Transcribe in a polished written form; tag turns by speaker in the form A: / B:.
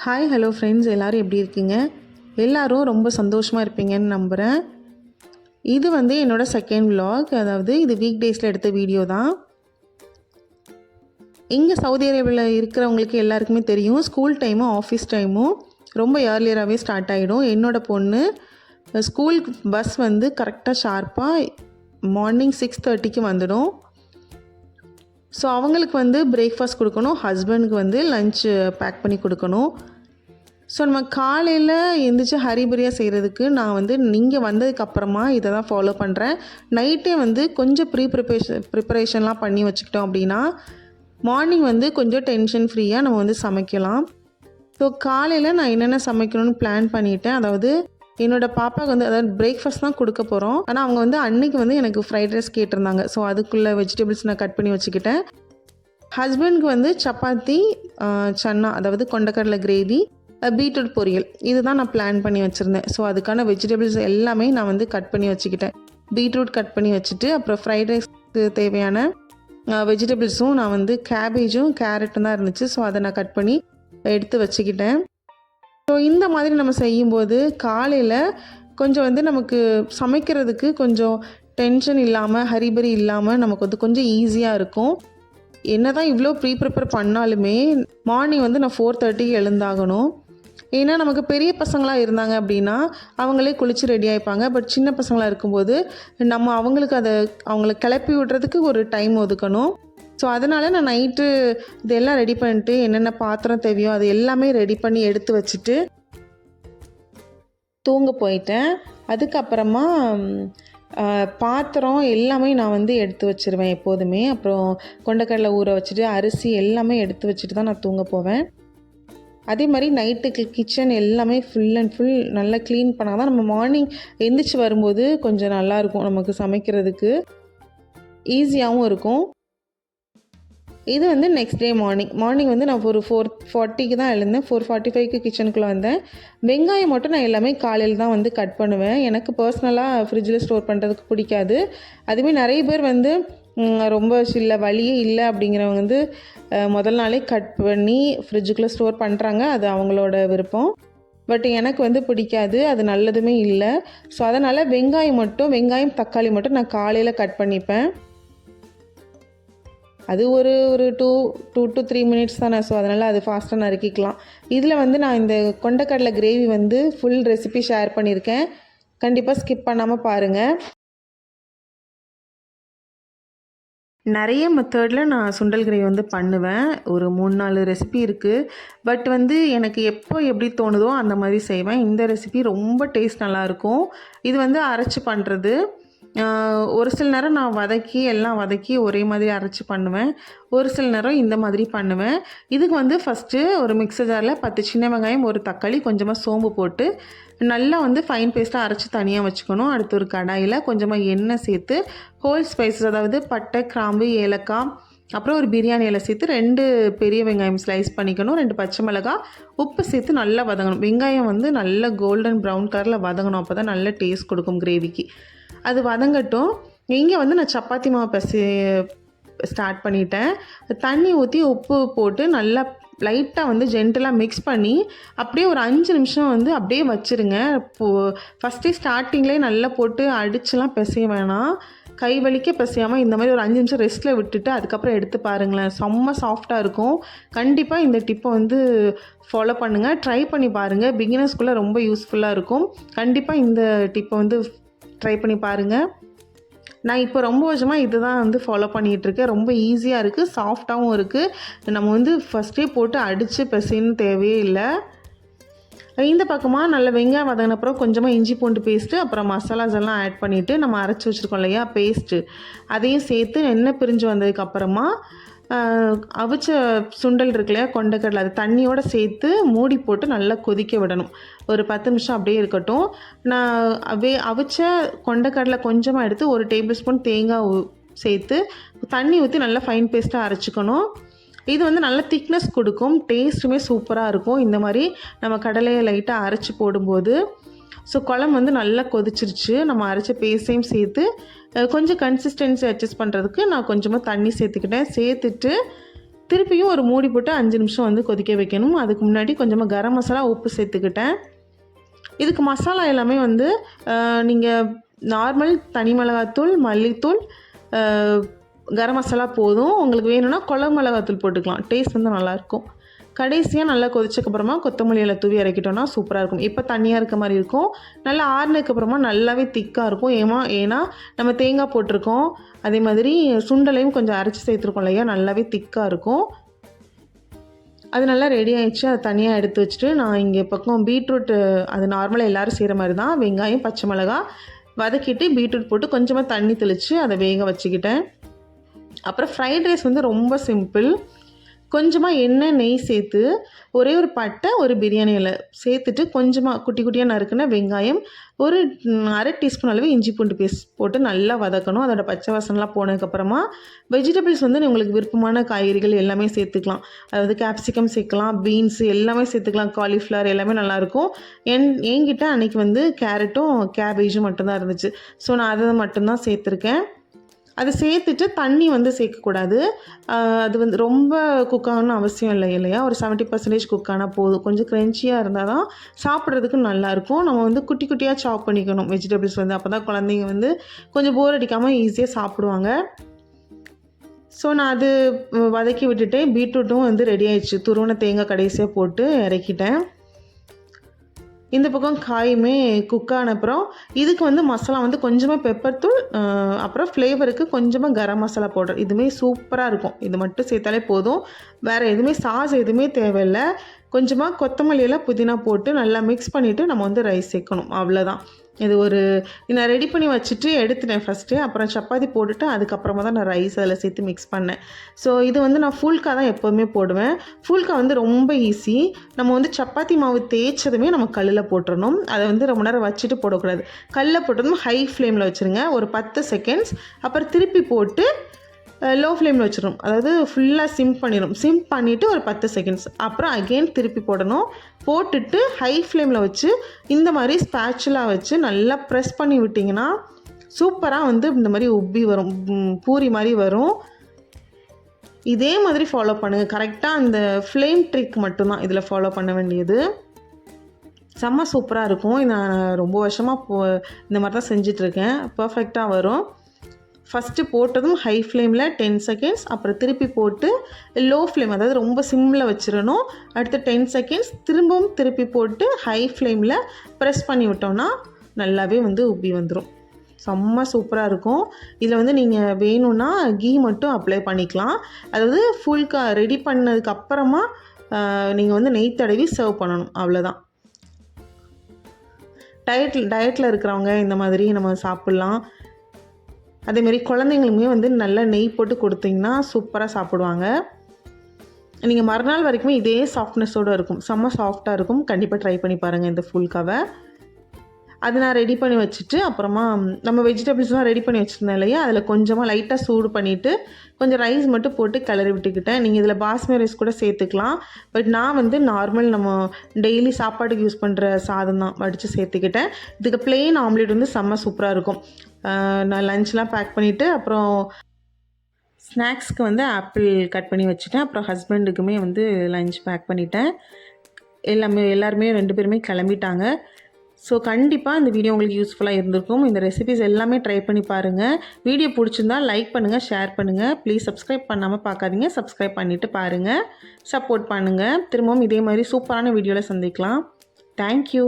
A: Hi hello friends, எல்லோரும் எப்படி இருக்கீங்க? எல்லோரும் ரொம்ப சந்தோஷமாக இருப்பீங்கன்னு நம்புகிறேன். இது என்னோடய செகண்ட் vlog, அதாவது இது வீக் டேஸில் எடுத்த வீடியோ தான். இங்கே சவுதி அரேபியாவில் இருக்கிறவங்களுக்கு எல்லாருக்குமே தெரியும், ஸ்கூல் டைமும் ஆஃபீஸ் டைமும் ரொம்ப ஏர்லியராகவே ஸ்டார்ட் ஆகிடும். என்னோடய பொண்ணு ஸ்கூலுக்கு பஸ் கரெக்டாக ஷார்ப்பாக மார்னிங் 6:30க்கு வந்துடும். ஸோ அவங்களுக்கு பிரேக்ஃபாஸ்ட் கொடுக்கணும், ஹஸ்பண்டுக்கு லன்ச்சு பேக் பண்ணி கொடுக்கணும். ஸோ நம்ம காலையில் எழுந்திரிச்சு ஹரிபரியாக செய்கிறதுக்கு நான் நீங்கள் வந்ததுக்கப்புறமா இதை தான் ஃபாலோ பண்ணுறேன். நைட்டே கொஞ்சம் ப்ரிப்பரேஷன்லாம் பண்ணி வச்சுக்கிட்டோம் அப்படின்னா மார்னிங் கொஞ்சம் டென்ஷன் ஃப்ரீயாக நம்ம சமைக்கலாம். ஸோ காலையில் நான் என்னென்ன சமைக்கணும்னு பிளான் பண்ணிட்டேன். அதாவது என்னோடய பாப்பாவுக்கு அதாவது பிரேக்ஃபாஸ்ட் தான் கொடுக்க போகிறோம். ஆனால் அவங்க அன்றைக்கி எனக்கு ஃப்ரைட் ரைஸ் கேட்டிருந்தாங்க. ஸோ அதுக்குள்ளே வெஜிடபிள்ஸ் நான் கட் பண்ணி வச்சுக்கிட்டேன். ஹஸ்பண்டுக்கு சப்பாத்தி, சன்னா அதாவது கொண்டக்கடலை கிரேவி, பீட்ரூட் பொரியல், இது தான் நான் பிளான் பண்ணி வச்சுருந்தேன். ஸோ அதுக்கான வெஜிடபிள்ஸ் எல்லாமே நான் கட் பண்ணி வச்சுக்கிட்டேன். பீட்ரூட் கட் பண்ணி வச்சுட்டு அப்புறம் ஃப்ரைட் ரைஸ்க்கு தேவையான வெஜிடபிள்ஸும் நான் கேபேஜும் கேரட்டும் தான் இருந்துச்சு. ஸோ அதை நான் கட் பண்ணி எடுத்து வச்சுக்கிட்டேன். ஸோ இந்த மாதிரி நம்ம செய்யும்போது காலையில் கொஞ்சம் நமக்கு சமைக்கிறதுக்கு கொஞ்சம் டென்ஷன் இல்லாமல் ஹரிபரி இல்லாமல் நமக்கு கொஞ்சம் ஈஸியாக இருக்கும். என்ன தான் இவ்வளோ ப்ரிப்பேர் பண்ணாலுமே மார்னிங் நான் 4:30க்கு எழுந்தாகணும். ஏன்னா நமக்கு பெரிய பசங்களாக இருந்தாங்க அப்படின்னா அவங்களே குளித்து ரெடி ஆகிப்பாங்க. பட் சின்ன பசங்களாக இருக்கும்போது நம்ம அவங்கள கிளப்பி விடுறதுக்கு ஒரு டைம் ஒதுக்கணும். ஸோ அதனால் நான் நைட்டு இதெல்லாம் ரெடி பண்ணிட்டு என்னென்ன பாத்திரம் தேவையோ அது எல்லாமே ரெடி பண்ணி எடுத்து வச்சுட்டு தூங்க போயிட்டேன். அதுக்கப்புறமா பாத்திரம் எல்லாமே நான் எடுத்து வச்சுருவேன் எப்போதுமே. அப்புறம் கொண்டக்கடலை ஊற வச்சுட்டு அரிசி எல்லாமே எடுத்து வச்சுட்டு தான் நான் தூங்க போவேன். அதே மாதிரி நைட்டுக்கு கிச்சன் எல்லாமே ஃபுல் அண்ட் ஃபுல் நல்லா க்ளீன் பண்ணால் தான் நம்ம மார்னிங் எந்திரிச்சு வரும்போது கொஞ்சம் நல்லாயிருக்கும், நமக்கு சமைக்கிறதுக்கு ஈஸியாகவும் இருக்கும். இது நெக்ஸ்ட் டே மார்னிங் நான் ஒரு 4:40க்கு தான் எழுந்தேன். 4:45க்கு கிச்சனுக்குள்ளே வந்தேன். வெங்காயம் மட்டும் நான் எல்லாமே காலையில் தான் கட் பண்ணுவேன். எனக்கு பர்சனலாக ஃப்ரிட்ஜில் ஸ்டோர் பண்ணுறதுக்கு பிடிக்காது. அதுமாதிரி நிறைய பேர் ரொம்ப இல்லை வழியே இல்லை அப்படிங்கிறவங்க முதல் நாளே கட் பண்ணி ஃப்ரிட்ஜுக்குள்ளே ஸ்டோர் பண்ணுறாங்க. அது அவங்களோட விருப்பம். பட் எனக்கு பிடிக்காது, அது நல்லதுமே இல்லை. ஸோ அதனால் வெங்காயம் தக்காளி மட்டும் நான் காலையில் கட் பண்ணிப்பேன். அது ஒரு 2 to 3 மினிட்ஸ் தானே. ஸோ அதனால் அது ஃபாஸ்ட்டாக நறுக்கிக்கலாம். இதில் நான் இந்த கொண்டக்கடலை கிரேவி ஃபுல் ரெசிபி ஷேர் பண்ணியிருக்கேன். கண்டிப்பாக ஸ்கிப் பண்ணாமல் பாருங்கள். நிறைய மெத்தடில் நான் சுண்டல் கிரேவி பண்ணுவேன். ஒரு 3-4 ரெசிபி இருக்குது. பட் எனக்கு எப்போ எப்படி தோணுதோ அந்த மாதிரி செய்வேன். இந்த ரெசிபி ரொம்ப டேஸ்ட் நல்லாயிருக்கும். இது அரைச்சி பண்ணுறது. ஒரு சில நேரம் நான் எல்லாம் வதக்கி ஒரே மாதிரி அரைச்சி பண்ணுவேன். ஒரு சில நேரம் இந்த மாதிரி பண்ணுவேன். இதுக்கு ஃபஸ்ட்டு ஒரு மிக்சர் ஜாரில் 10 சின்ன வெங்காயம், ஒரு தக்காளி, கொஞ்சமாக சோம்பு போட்டு நல்லா ஃபைன் பேஸ்ட்டாக அரைச்சி தனியாக வச்சுக்கணும். அடுத்து ஒரு கடாயில் கொஞ்சமாக எண்ணெய் சேர்த்து ஹோல் ஸ்பைசஸ், அதாவது பட்டை, கிராம்பு, ஏலக்காய், அப்புறம் ஒரு பிரியாணி இலை சேர்த்து 2 பெரிய வெங்காயம் ஸ்லைஸ் பண்ணிக்கணும். 2 பச்சை மிளகாய், உப்பு சேர்த்து நல்லா வதங்கணும். வெங்காயம் நல்லா கோல்டன் ப்ரௌன் கலரில் வதங்கணும். அப்போ தான் நல்ல டேஸ்ட் கொடுக்கும் கிரேவிக்கு. அது வதங்கட்டும். இங்கே நான் சப்பாத்தி மாவு ஸ்டார்ட் பண்ணிட்டேன். தண்ணி ஊற்றி உப்பு போட்டு நல்லா லைட்டாக ஜென்டலாக மிக்ஸ் பண்ணி அப்படியே ஒரு 5 நிமிஷம் அப்படியே வச்சுருங்க. ஃபஸ்ட்டே ஸ்டார்டிங்லேயே நல்லா போட்டு அடிச்சுலாம் பிசைய வேணாம். கை வலிக்க பிசையாமல் இந்த மாதிரி ஒரு 5 நிமிஷம் ரெஸ்ட்டில் விட்டுட்டு அதுக்கப்புறம் எடுத்து பாருங்களேன், செம்ம சாஃப்டாக இருக்கும். கண்டிப்பாக இந்த டிப்பை ஃபாலோ பண்ணுங்கள், ட்ரை பண்ணி பாருங்கள். பிகினர்ஸ்குள்ளே ரொம்ப யூஸ்ஃபுல்லாக இருக்கும். கண்டிப்பாக இந்த டிப்பை ட்ரை பண்ணி பாருங்கள். நான் இப்போ ரொம்ப வருஷமாக இது தான் ஃபாலோ பண்ணிகிட்ருக்கேன். ரொம்ப ஈஸியாக இருக்குது, சாஃப்டாகவும் இருக்குது. நம்ம ஃபஸ்ட்டே போட்டு அடித்து பிசைன்னு தேவையே இல்லை. இந்த பக்கமாக நல்ல வெங்காயம் வதங்கினப்புறம் கொஞ்சமாக இஞ்சி பூண்டு பேஸ்ட்டு, அப்புறம் மசாலாஸ் எல்லாம் ஆட் பண்ணிவிட்டு நம்ம அரைச்சி வச்சுருக்கோம் இல்லையா பேஸ்ட்டு, அதையும் சேர்த்து எண்ணெய் பிரிஞ்சு வந்ததுக்கப்புறமா அவிச்ச சுண்டல் இருக்கு இல்லையா கொண்டக்கடலை, அது தண்ணியோடு சேர்த்து மூடி போட்டு நல்லா கொதிக்க விடணும். ஒரு 10 நிமிஷம் அப்படியே இருக்கட்டும். நான் அவிச்ச கொண்டக்கடலை கொஞ்சமாக எடுத்து 1 டேபிள் ஸ்பூன் தேங்காய் சேர்த்து தண்ணி ஊற்றி நல்லா ஃபைன் பேஸ்ட்டாக அரைச்சிக்கணும். இது நல்ல திக்னஸ் கொடுக்கும், டேஸ்ட்டுமே சூப்பராக இருக்கும். இந்த மாதிரி நம்ம கடலையை லைட்டாக அரைச்சி போடும்போது. ஸோ குழம்பு நல்லா கொதிச்சிருச்சு. நம்ம அரைச்ச பேஸ்ட்டையும் சேர்த்து கொஞ்சம் கன்சிஸ்டன்சி அட்ஜஸ்ட் பண்ணுறதுக்கு நான் கொஞ்சமாக தண்ணி சேர்த்துக்கிட்டேன். சேர்த்துட்டு திருப்பியும் ஒரு மூடி போட்டு 5 நிமிஷம் வந்து கொதிக்க வைக்கணும். அதுக்கு முன்னாடி கொஞ்சமாக கரம் மசாலா, உப்பு சேர்த்துக்கிட்டேன். இதுக்கு மசாலா எல்லாமே வந்து நீங்கள் நார்மல் தனி மிளகாத்தூள், மல்லித்தூள், கரம் மசாலா போதும். உங்களுக்கு வேணும்னா குழம்பு மிளகாத்தூள் போட்டுக்கலாம். டேஸ்ட் வந்து நல்லாயிருக்கும். கடைசியாக நல்லா கொதிச்சக்கப்புறமா கொத்தமல்லி இலை தூவி இறக்கிட்டோன்னா சூப்பராக இருக்கும். இப்போ தண்ணியாக இருக்க மாதிரி இருக்கும். நல்லா ஆறுனதுக்கப்புறமா நல்லாவே திக்காக இருக்கும். ஏன்னா நம்ம தேங்காய் போட்டிருக்கோம். அதே மாதிரி சுண்டலையும் கொஞ்சம் அரைச்சி சேர்த்துருக்கோம் இல்லையா, நல்லாவே திக்காக இருக்கும். அது நல்லா ரெடி ஆகிடுச்சு. அதை தனியாக எடுத்து வச்சுட்டு நான் இங்கே பக்கம் பீட்ரூட்டு, அது நார்மலாக எல்லோரும் செய்கிற மாதிரி தான், வெங்காயம், பச்சை மிளகா வதக்கிட்டு பீட்ரூட் போட்டு கொஞ்சமாக தண்ணி தெளித்து அதை வேக வச்சுக்கிட்டேன். அப்புறம் ஃப்ரைட் ரைஸ் வந்து ரொம்ப சிம்பிள். கொஞ்சமாக எண்ணெய், நெய் சேர்த்து ஒரே ஒரு பட்டை, ஒரு பிரியாணி இலை சேர்த்துட்டு கொஞ்சமாக குட்டி குட்டியாக நறுக்குன வெங்காயம், ஒரு அரை டீஸ்பூன் அளவு இஞ்சி பூண்டு பேஸ்ட் போட்டு நல்லா வதக்கணும். அதோட பச்சை வாசனைலாம் போனதுக்கப்புறமா வெஜிடபிள்ஸ் வந்து உங்களுக்கு விருப்பமான காய்கறிகள் எல்லாமே சேர்த்துக்கலாம். அதாவது கேப்சிகம் சேர்க்கலாம், பீன்ஸ் எல்லாமே சேர்த்துக்கலாம், காலிஃப்ளவர் எல்லாமே நல்லாயிருக்கும். என்கிட்ட அன்றைக்கி வந்து கேரட்டும் கேபேஜும் மட்டும்தான் இருந்துச்சு. ஸோ நான் அதை மட்டும்தான் சேர்த்துருக்கேன். அது சேர்த்துட்டு தண்ணி வந்து சேர்க்கக்கூடாது. அது வந்து ரொம்ப குக் ஆகணும்னு அவசியம் இல்லை இல்லையா, ஒரு 70% குக் ஆனால் போதும். கொஞ்சம் க்ரன்ச்சியாக இருந்தால் தான் சாப்பிட்றதுக்கு நல்லாயிருக்கும். நம்ம வந்து குட்டி குட்டியாக சாப் பண்ணிக்கணும் வெஜிடபிள்ஸ் வந்து, அப்போ தான் குழந்தைங்க வந்து கொஞ்சம் போர் அடிக்காமல் ஈஸியாக சாப்பிடுவாங்க. ஸோ நான் அது வதக்கி விட்டுட்டேன். பீட்ரூட்டும் வந்து ரெடி ஆயிடுச்சு. துருவன தேங்காய் கடைசியாக போட்டு இறக்கிட்டேன். இந்த பக்கம் காயுமே குக் ஆன அப்புறம் இதுக்கு வந்து மசாலா வந்து கொஞ்சமாக பெப்பர் தூள், அப்புறம் ஃப்ளேவருக்கு கொஞ்சமாக கரம் மசாலா பவுடர், இதுவுமே சூப்பராக இருக்கும். இது மட்டும் சேர்த்தாலே போதும். வேறு எதுவுமே சாஸ் எதுவுமே தேவையில்லை. கொஞ்சமாக கொத்தமல்லி எல்லாம் புதினா போட்டு நல்லா மிக்ஸ் பண்ணிவிட்டு நம்ம வந்து ரைஸ் சேர்க்கணும். அவ்வளோதான். இது நான் ரெடி பண்ணி வச்சுட்டு எடுத்துட்டேன் ஃபஸ்ட்டு. அப்புறம் சப்பாத்தி போட்டுட்டு அதுக்கப்புறமா தான் நான் ரைஸ் அதில் சேர்த்து மிக்ஸ் பண்ணேன். ஸோ இது வந்து நான் ஃபுல்கா தான் எப்போதுமே போடுவேன். ஃபுல்கா வந்து ரொம்ப ஈஸி. நம்ம வந்து சப்பாத்தி மாவு தேய்ச்சதுமே நம்ம கல்லில் போட்டுடணும். அதை வந்து ரொம்ப நேரம் வச்சுட்டு போடக்கூடாது. கல்லில் போட்டதும் ஹை ஃப்ளேமில் வச்சுருங்க ஒரு 10 செகண்ட்ஸ். அப்புறம் திருப்பி போட்டு லோ ஃப்ளேமில் வச்சிடணும். அதாவது ஃபுல்லாக சிம் பண்ணிவிட்டு ஒரு 10 செகண்ட்ஸ். அப்புறம் அகெயின் திருப்பி போடணும். போட்டுட்டு ஹை ஃப்ளேமில் வச்சு இந்த மாதிரி ஸ்பேச்சுலாக வச்சு நல்லா ப்ரெஸ் பண்ணி விட்டிங்கன்னா சூப்பராக வந்து இந்த மாதிரி உப்பி வரும், பூரி மாதிரி வரும். இதே மாதிரி ஃபாலோ பண்ணுங்கள். கரெக்டாக அந்த ஃப்ளேம் ட்ரிக் மட்டும்தான் இதில் ஃபாலோ பண்ண வேண்டியது. செம்ம சூப்பராக இருக்கும். நான் ரொம்ப வருஷமாக இந்த மாதிரி தான் செஞ்சிட்ருக்கேன். பர்ஃபெக்டாக வரும். ஃபஸ்ட்டு போட்டதும் ஹை ஃப்ளேமில் 10 செகண்ட்ஸ், அப்புறம் திருப்பி போட்டு லோ ஃப்ளேம், அதாவது ரொம்ப சிம்மில் வச்சிடணும். அடுத்து 10 செகண்ட்ஸ் திரும்பவும் திருப்பி போட்டு ஹை ஃப்ளேமில் ப்ரெஸ் பண்ணி விட்டோம்னா நல்லாவே வந்து உப்பி வந்துடும். செம்ம சூப்பராக இருக்கும். இதில் வந்து நீங்கள் வேணும்னா கீ மட்டும் அப்ளை பண்ணிக்கலாம். அதாவது ஃபுல்கா ரெடி பண்ணதுக்கப்புறமா நீங்கள் வந்து நெய் தடவி சர்வ் பண்ணணும். அவ்வளோதான். டயட்டில் இருக்கிறவங்க இந்த மாதிரி நம்ம சாப்பிட்லாம். அதேமாரி குழந்தைங்களுமே வந்து நல்லா நெய் போட்டு கொடுத்திங்கன்னா சூப்பராக சாப்பிடுவாங்க. நீங்கள் மறுநாள் வரைக்குமே இதே சாஃப்ட்னஸோடு இருக்கும். செம்ம சாஃப்டாக இருக்கும். கண்டிப்பாக ட்ரை பண்ணி பாருங்கள் இந்த ஃபுல்காவை. அது நான் ரெடி பண்ணி வச்சுட்டு அப்புறமா நம்ம வெஜிடபிள்ஸ்லாம் ரெடி பண்ணி வச்சுருந்தேன் இல்லையா, அதில் கொஞ்சமாக லைட்டாக சூடு பண்ணிவிட்டு கொஞ்சம் ரைஸ் மட்டும் போட்டு கிளறி விட்டுக்கிட்டேன். நீங்கள் இதில் பாஸ்மதி ரைஸ் கூட சேர்த்துக்கலாம். பட் நான் வந்து நார்மல் நம்ம டெய்லி சாப்பாட்டுக்கு யூஸ் பண்ணுற சாதம் தான் வடித்து சேர்த்துக்கிட்டேன். இதுக்கு பிளெயின் ஆம்லேட் வந்து செம்ம சூப்பராக இருக்கும். நான் லஞ்ச்லாம் பேக் பண்ணிவிட்டு அப்புறம் ஸ்நாக்ஸ்க்கு வந்து ஆப்பிள் கட் பண்ணி வச்சுட்டேன். அப்புறம் ஹஸ்பண்டுக்குமே வந்து லஞ்ச் பேக் பண்ணிட்டேன். எல்லாருமே 2 பேருமே கிளம்பிட்டாங்க. ஸோ கண்டிப்பாக இந்த வீடியோ உங்களுக்கு யூஸ்ஃபுல்லாக இருந்திருக்கும். இந்த ரெசிபிஸ் எல்லாமே ட்ரை பண்ணி பாருங்கள். வீடியோ பிடிச்சிருந்தா லைக் பண்ணுங்கள், ஷேர் பண்ணுங்கள். ப்ளீஸ் சப்ஸ்கிரைப் பண்ணாமல் பார்க்காதீங்க. சப்ஸ்கிரைப் பண்ணிவிட்டு பாருங்கள், சப்போர்ட் பண்ணுங்கள். திரும்பவும் இதே மாதிரி சூப்பரான வீடியோவில் சந்திக்கலாம். தேங்க்யூ.